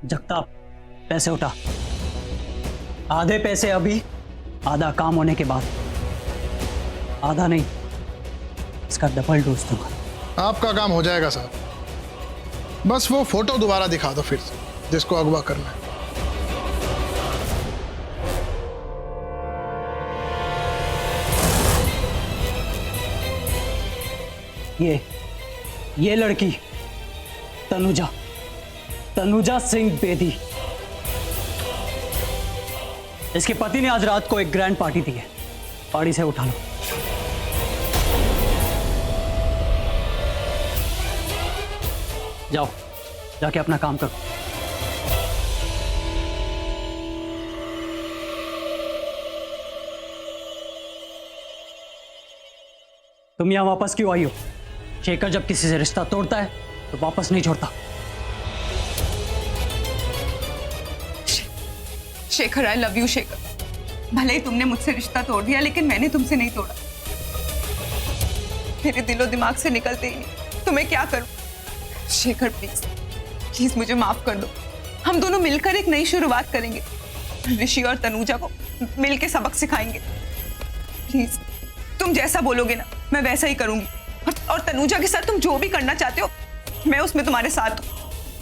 जगताप, पैसे उठा। आधे पैसे अभी, आधा काम होने के बाद। आधा नहीं, इसका डबल डोज दूंगा। आपका काम हो जाएगा साहब, बस वो फोटो दोबारा दिखा दो फिर से, जिसको अगवा करना है। ये लड़की तनुजा, तनुजा सिंह बेदी। इसके पति ने आज रात को एक ग्रैंड पार्टी दी है, पार्टी से उठा लो। जाओ, जाके अपना काम करो। तुम यहां वापस क्यों आई हो? शेखर जब किसी से रिश्ता तोड़ता है तो वापस नहीं छोड़ता। Shekhar, I love you Shekhar. भले ही तुमने मुझसे रिश्ता तोड़ दिया, लेकिन मैंने तुमसे नहीं तोड़ा। मेरे दिलो दिमाग से निकलते ही नहीं। तुम्हें क्या करूं? शेखर प्लीज, प्लीज मुझे माफ कर दो। हम दोनों मिलकर एक नई शुरुआत करेंगे। ऋषि और तनुजा को मिलकर सबक सिखाएंगे। प्लीज, तुम जैसा बोलोगे ना, मैं वैसा ही करूंगी। और तनुजा के साथ तुम जो भी करना चाहते हो, मैं उसमें तुम्हारे साथ हूं।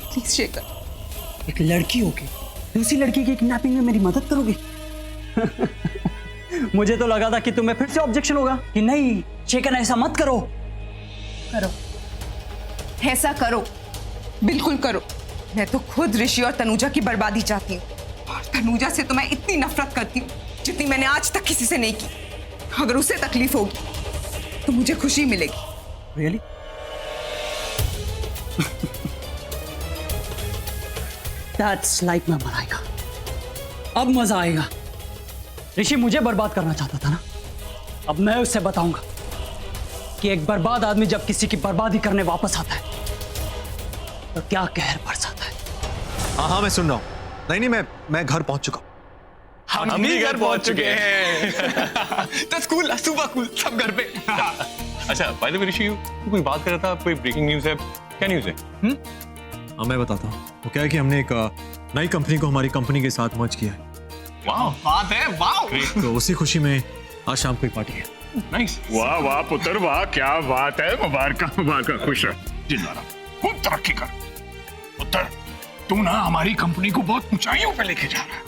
प्लीज शेखर। एक लड़की होगी दूसरी लड़की की किडनैपिंग में मेरी मदद करोगे? मुझे तो लगा था कि तुम्हें फिर से ऑब्जेक्शन होगा कि नहीं शेखर ऐसा मत करो। करो, ऐसा करो, बिल्कुल करो। मैं तो खुद ऋषि और तनुजा की बर्बादी चाहती हूँ। और तनुजा से तो मैं इतनी नफरत करती हूँ जितनी मैंने आज तक किसी से नहीं की। अगर उसे तकलीफ होगी तो मुझे खुशी मिलेगी। Really? That's like मैं मराएगा। अब मजा आएगा। ऋषि मुझे बर्बाद करना चाहता था ना, अब मैं उससे बताऊंगा कि एक बर्बाद आदमी जब किसी की बर्बादी करने वापस आता है तो क्या कहर बरसाता है। हाँ मैं सुन रहा हूँ। नहीं मैं घर पहुंच चुका हूँ। हम भी घर पहुंच चुके हैं। तो स्कूल सुबह कूल सब घर पे। अच्छा, बाय द वे ऋषि, तू कोई बात कर रहा था, कोई ब्रेकिंग न्यूज़ है? क्या न्यूज़ है? हाँ मैं बताता हूँ। वो क्या है कि हमने एक नई कंपनी को हमारी कंपनी के साथ मर्ज किया है। वाह, बात है, वाह। तो उसी खुशी में आज शाम को एक पार्टी है। नाइस। वाह वाह पुत्र वाह, क्या बात है। मुबारक मुबारक, खुश रह, जिंदा रह, खूब तरक्की कर। पुत्र, तू ना हमारी कंपनी को बहुत ऊंचाइयों पे लेके जा रहा है।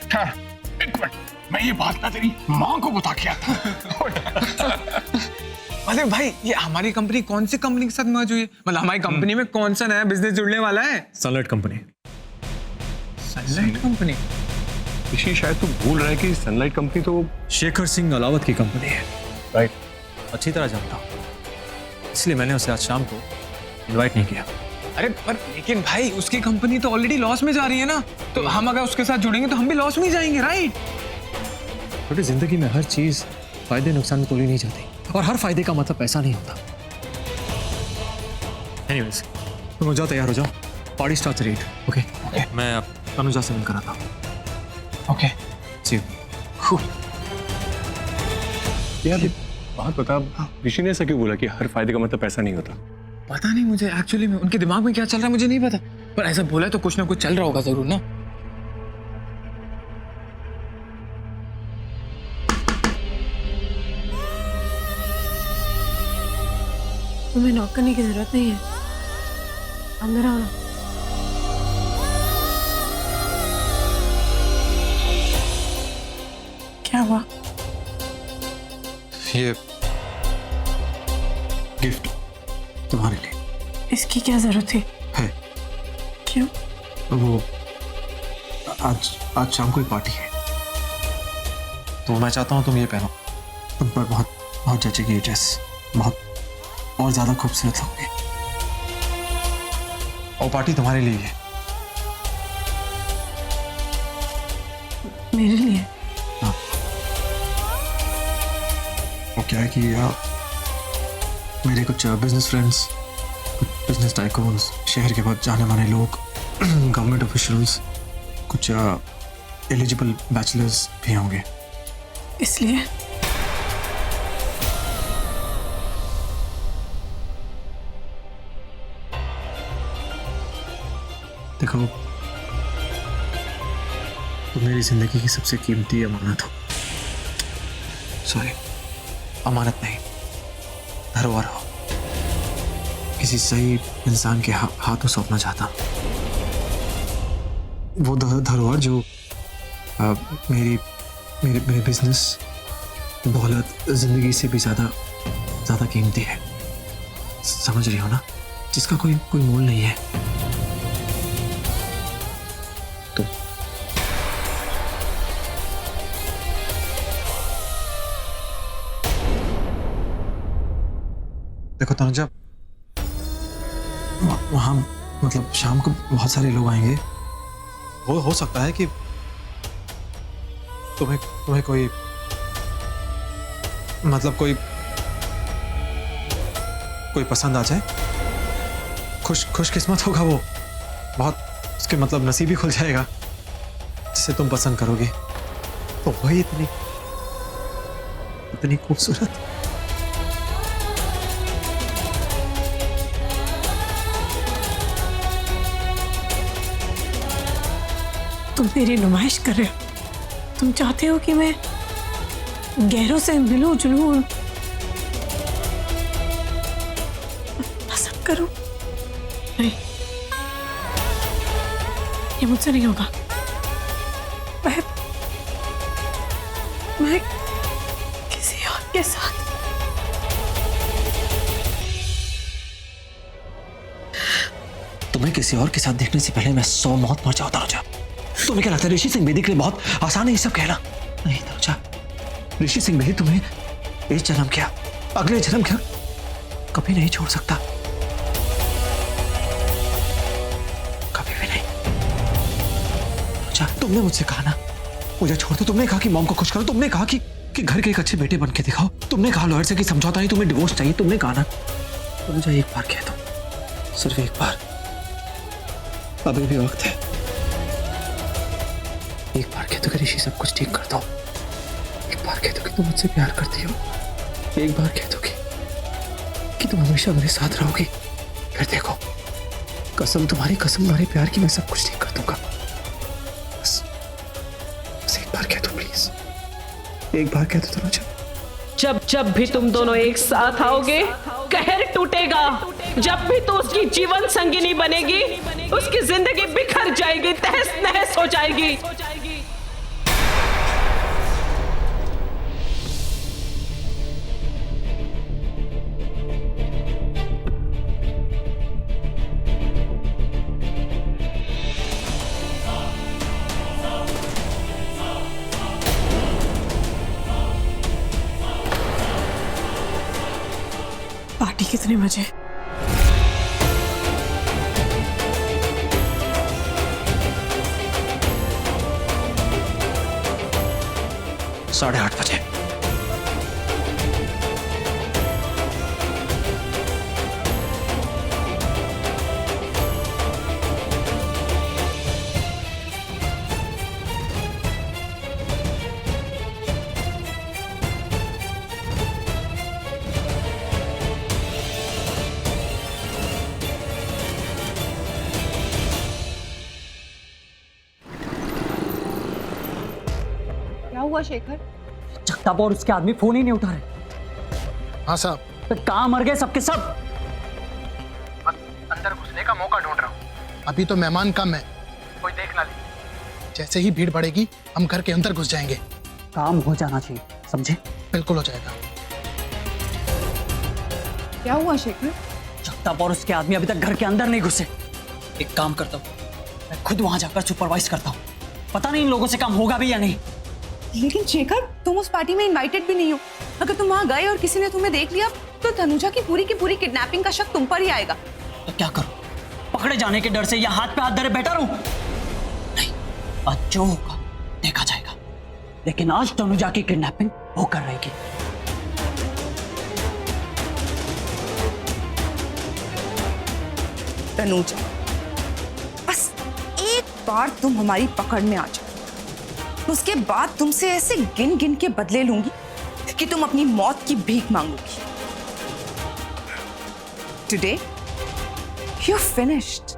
ठहर एक मिनट, मैं ये बात ना तेरी माँ को बता के आता हूँ। अरे भाई, ये हमारी कंपनी कौन सी कंपनी के साथ मर्ज हुई है? मतलब हमारी कंपनी में कौन सा नया बिजनेस जुड़ने वाला है? Sunlight company. Sunlight company? Rishi, शायद तू भूल रहा है कि सनलाइट कंपनी तो शेखर सिंह अलावत की कंपनी है। राइट। अच्छी तरह जानता हूँ, इसलिए मैंने उसे आज शाम को इनवाइट नहीं किया। अरे पर लेकिन भाई, उसकी कंपनी तो ऑलरेडी लॉस में जा रही है ना, तो हम अगर उसके साथ जुड़ेंगे तो हम भी लॉस में ही जाएंगे, राइट? छोटी जिंदगी में हर चीज फायदे नुकसान में तोली नहीं जाती, और हर फायदे का मतलब पैसा नहीं होता। एनीवेज, तुम हो जाओ, तैयार हो जाओ, पार्टी स्टार्ट्स एट 8। ओके, मैं अब तनुजा से मिलकर आता हूँ। Okay, see you. यार बात बता, ऋषि ने ऐसा क्यों बोला कि हर फायदे का मतलब पैसा नहीं होता? पता नहीं मुझे, एक्चुअली में उनके दिमाग में क्या चल रहा है मुझे नहीं पता, पर ऐसा बोला तो कुछ ना कुछ चल रहा होगा जरूर ना। तुम्हें नॉक करने की जरूरत नहीं है, अंदर आओ ना। क्या हुआ? ये गिफ्ट तुम्हारे लिए इसकी क्या जरूरत थी? है। क्यों? वो आज शाम को एक पार्टी है, तो मैं चाहता हूँ तुम ये पहनो। तुम पर बहुत बहुत जचेगी ये ड्रेस, बहुत और ज्यादा खूबसूरत लगोगी। और पार्टी तुम्हारे लिए है। मेरे लिए? हाँ। वो क्या है कि मेरे कुछ बिजनेस फ्रेंड्स, कुछ बिजनेस टाइकून्स, शहर के बहुत जाने माने लोग, गवर्नमेंट ऑफिशियल्स, कुछ एलिजिबल बैचलर्स भी होंगे। इसलिए? देखो, मेरी जिंदगी की सबसे कीमती अमानत हो। सॉरी, अमानत नहीं, धरोहर हो। किसी सही इंसान के हाथों सौंपना चाहता हूँ। वो धरोहर जो मेरे बिजनेस, दौलत, जिंदगी से भी ज्यादा कीमती है। समझ रही हो ना? जिसका कोई मोल नहीं है। तो देखो तनुजा, वहां मतलब शाम को बहुत सारे लोग आएंगे। हो सकता है कि तुम्हें कोई मतलब कोई पसंद आ जाए। खुशकिस्मत होगा वो, बहुत उसके मतलब नसीब ही खुल जाएगा जिसे तुम पसंद करोगे। तो वही इतनी खूबसूरत। तुम मेरी नुमाइश कर रहे हो। तुम चाहते हो कि मैं गैरों से मिलूं जुलूं, पसंद करूं? नहीं, ये मुझसे नहीं होगा। मैं किसी और के साथ तुम्हें किसी और के साथ देखने से पहले मैं 100 मौत मर जाता हूं। तुम्हें क्या लगता है ऋषि सिंह बेदी के लिए बहुत आसान है ये सब कहना? नहीं तनुजा, ऋषि सिंह बेदी तुम्हें इस जन्म क्या, अगले जन्म क्या कभी नहीं छोड़ सकता। कभी भी नहीं। तनुजा, तुमने मुझसे कहा ना मुझे छोड़ दो। तुमने कहा कि मॉम को खुश करो। तुमने कहा कि घर के एक अच्छे बेटे बन के दिखाओ। तुमने कहा लॉयर से कि समझौता नहीं, तुम्हें डिवोर्स चाहिए। तुमने कहा ना। तनुजा, एक बार कह दो, सिर्फ एक बार, अभी भी वक्त है। एक बार कह दो कि ऋषि सब कुछ ठीक कर दो। एक बार कह दो कि तुम मुझसे प्यार करती हो। एक बार कह दो कि तुम हमेशा मेरे साथ रहोगी। फिर देखो, कसम तुम्हारी प्यार की, मैं सब कुछ ठीक कर दूंगा। बस एक बार कह दो प्लीज, एक बार कह दो तनुजा। जब भी तुम दोनों एक साथ आओगे, कहर टूटेगा। जब भी तो उसकी जीवन संगिनी बनेगी, उसकी जिंदगी बिखर जाएगी, तहस नहस हो जाएगी। पार्टी कितने बजे? साढ़े 8 बजे। क्या हुआ शेखर? जगताप और उसके आदमी फोन ही नहीं उठा रहे। हाँ साहब, तो कहाँ मर गए सबके सब? अंदर घुसने का मौका ढूंढ रहा हूँ। अभी तो मेहमान कम है, कोई देख ना ले। जैसे ही भीड़ बढ़ेगी हम घर के अंदर घुस जाएंगे। काम हो जाना चाहिए, समझे? बिल्कुल हो जाएगा। क्या हुआ शेखर? जगताप और उसके आदमी अभी तक घर के अंदर नहीं घुसे। एक काम करता हूँ, मैं खुद वहां जाकर सुपरवाइज करता हूँ। पता नहीं इन लोगों से काम होगा भी या नहीं। लेकिन शेखर, तुम उस पार्टी में इनवाइटेड भी नहीं हो। अगर तुम वहां गए और किसी ने तुम्हें देख लिया तो तनुजा की पूरी किडनैपिंग का शक तुम पर ही आएगा। तो क्या करूं? पकड़े जाने के डर से या हाथ पे हाथ धरे बैठा रहूं? नहीं, आज जो होगा देखा जाएगा। लेकिन आज तनुजा की किडनैपिंग होकर रहेगी। तनुजा, बस एक बार तुम हमारी पकड़ में आ जाओ, उसके बाद तुमसे ऐसे गिन गिन के बदले लूंगी कि तुम अपनी मौत की भीख मांगोगी। Today you finished.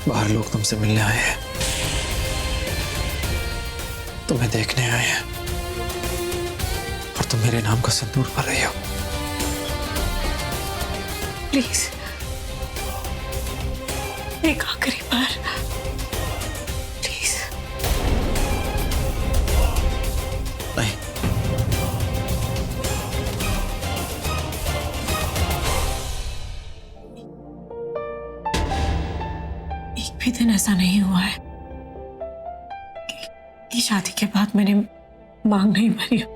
बाहर लोग तुमसे मिलने आए हैं, तुम्हें देखने आए हैं, और तुम मेरे नाम का सिंदूर भर रही हो। प्लीज एक आखिरी बार, प्लीज। नहीं, एक भी दिन ऐसा नहीं हुआ है कि शादी के बाद मैंने मांग नहीं भरी हो।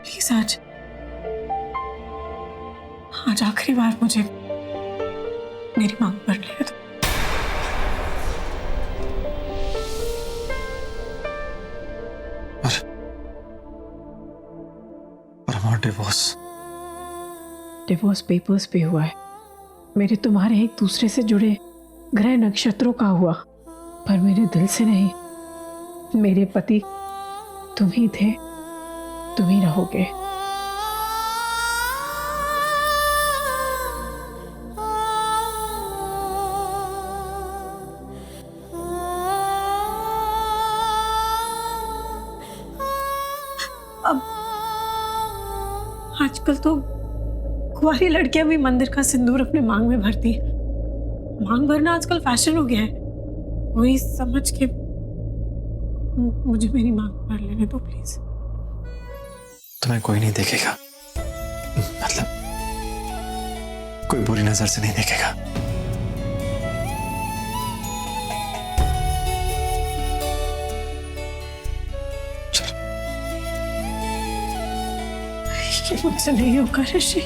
प्लीज आज आखिरी बार मुझे मेरी मांग भर लेने दो। पर हमारा डिवोर्स पेपर्स पे हुआ है, मेरे तुम्हारे एक दूसरे से जुड़े ग्रह नक्षत्रों का हुआ, पर मेरे दिल से नहीं। मेरे पति तुम ही थे, तुम ही रहोगे। अब आजकल तो कुंवारी लड़कियां भी मंदिर का सिंदूर अपने मांग में भरती हैं। मांग भरना आजकल फैशन हो गया है। वही समझ के मुझे मेरी मांग भर लेने दो प्लीज। तुम्हें कोई नहीं देखेगा, मतलब कोई बुरी नजर से नहीं देखेगा। ये मुझसे नहीं होगा ऋषि।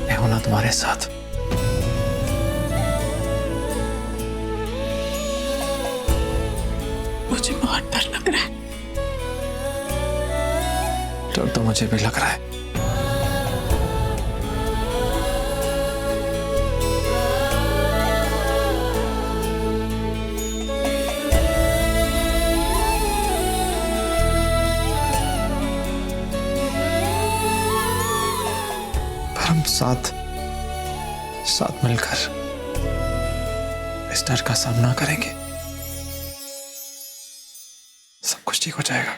मैं हूं ना तुम्हारे साथ। मुझे बहुत डर लग रहा है। डर तो मुझे भी लग रहा है। पर हम साथ मिलकर इस डर का सामना करेंगे, सब कुछ ठीक हो जाएगा।